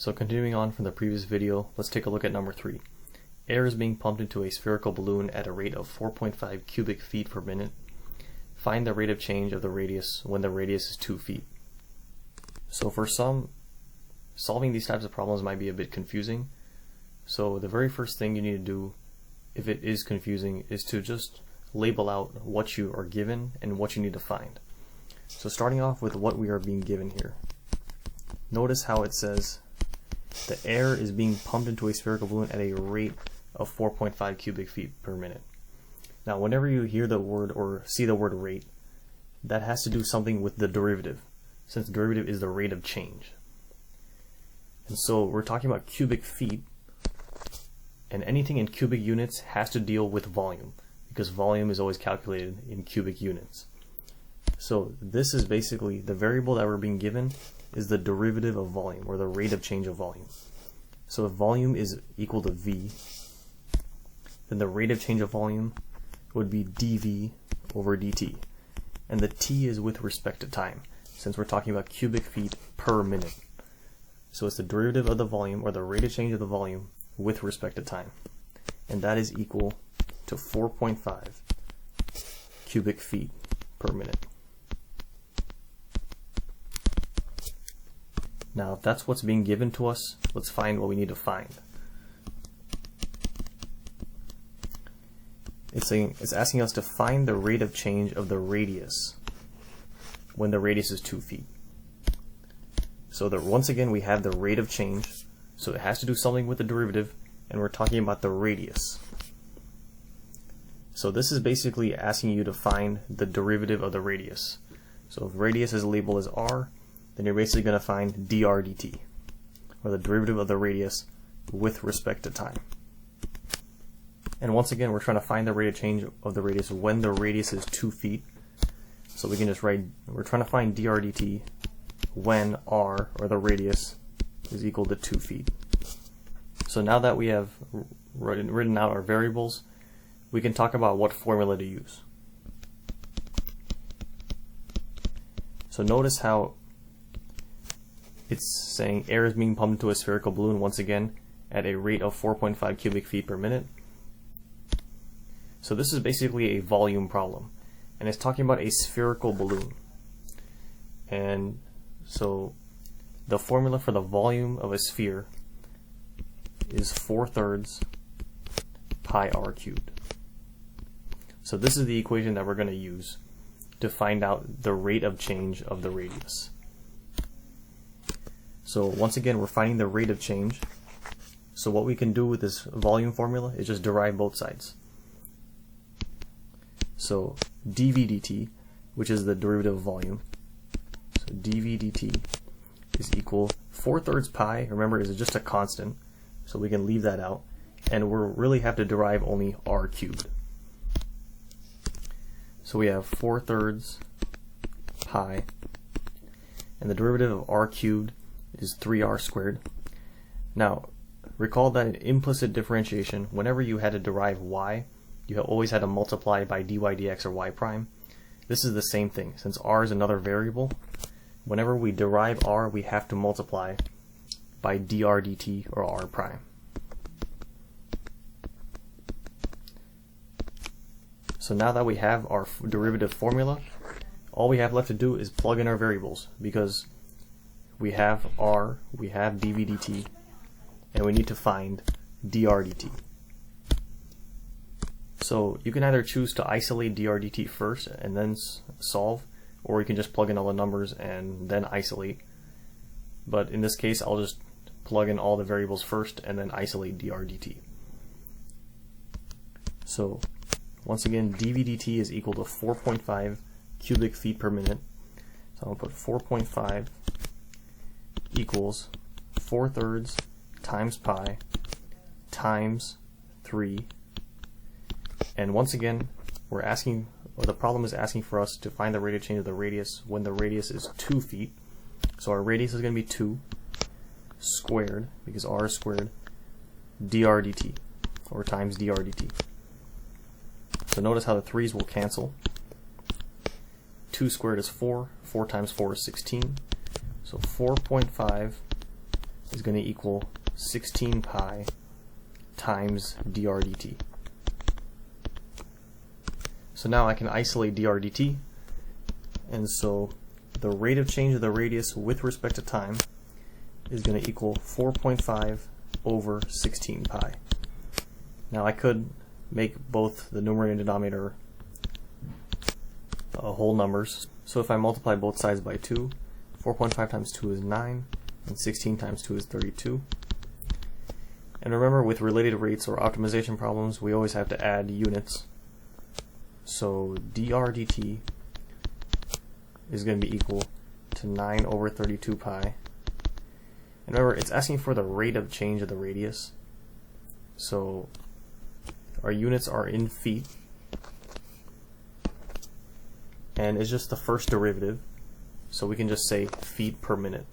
So continuing on from the previous video, let's take a look at number 3. Air is being pumped into a spherical balloon at a rate of 4.5 cubic feet per minute. Find the rate of change of the radius when the radius is 2 feet. So for some, solving these types of problems might be a bit confusing. So the very first thing you need to do, if it is confusing, is to just label out what you are given and what you need to find. So starting off with what we are being given here. Notice how it says the air is being pumped into a spherical balloon at a rate of 4.5 cubic feet per minute. Now whenever you hear the word or see the word rate, that has to do something with the derivative, since the derivative is the rate of change. And so we're talking about cubic feet, and anything in cubic units has to deal with volume, because volume is always calculated in cubic units. So this is basically the variable that we're being given is the derivative of volume, or the rate of change of volume. So if volume is equal to V, then the rate of change of volume would be dV over dt. And the t is with respect to time, since we're talking about cubic feet per minute. So it's the derivative of the volume, or the rate of change of the volume, with respect to time. And that is equal to 4.5 cubic feet per minute. Now, if that's what's being given to us, let's find what we need to find. It's asking us to find the rate of change of the radius when the radius is 2 feet. So once again, we have the rate of change, so it has to do something with the derivative, and we're talking about the radius. So this is basically asking you to find the derivative of the radius. So if radius is labeled as r, then you're basically going to find dr dt, or the derivative of the radius with respect to time. And once again, we're trying to find the rate of change of the radius when the radius is 2 feet. So we can just write, we're trying to find dr dt when r, or the radius, is equal to 2 feet. So now that we have written out our variables, we can talk about what formula to use. So notice how it's saying air is being pumped into a spherical balloon once again at a rate of 4.5 cubic feet per minute. So this is basically a volume problem, and it's talking about a spherical balloon. And so the formula for the volume of a sphere is 4/3 pi r cubed. So this is the equation that we're going to use to find out the rate of change of the radius. So once again, we're finding the rate of change. So what we can do with this volume formula is just derive both sides. So dV dt, which is the derivative of volume, so dV dt is equal 4/3 pi, remember, is just a constant, so we can leave that out, and we really have to derive only r cubed. So we have 4/3 pi, and the derivative of r cubed is 3r squared. Now, recall that in implicit differentiation, whenever you had to derive y, you always had to multiply by dy dx or y prime. This is the same thing. Since r is another variable, whenever we derive r, we have to multiply by dr dt or r prime. So now that we have our derivative formula, all we have left to do is plug in our variables, because we have r, we have dV dt, and we need to find dr dt. So you can either choose to isolate dr dt first and then solve, or you can just plug in all the numbers and then isolate. But in this case, I'll just plug in all the variables first and then isolate dr dt. So once again, dV dt is equal to 4.5 cubic feet per minute. So I'll put 4.5 equals 4/3 times pi times 3. And once again, we're asking, or the problem is asking for us to find the rate of change of the radius when the radius is 2 feet. So our radius is going to be 2 squared, because r is squared, dr dt, or times dr dt. So notice how the 3's will cancel. 2 squared is 4, 4 times 4 is 16. So 4.5 is going to equal 16 pi times dr dt. So now I can isolate dr dt, and so the rate of change of the radius with respect to time is going to equal 4.5 over 16 pi. Now I could make both the numerator and denominator whole numbers. So if I multiply both sides by 2, 4.5 times 2 is 9, and 16 times 2 is 32. And remember, with related rates or optimization problems, we always have to add units. So dr dt is going to be equal to 9 over 32 pi. And remember, it's asking for the rate of change of the radius. So our units are in feet, and it's just the first derivative, so we can just say feet per minute.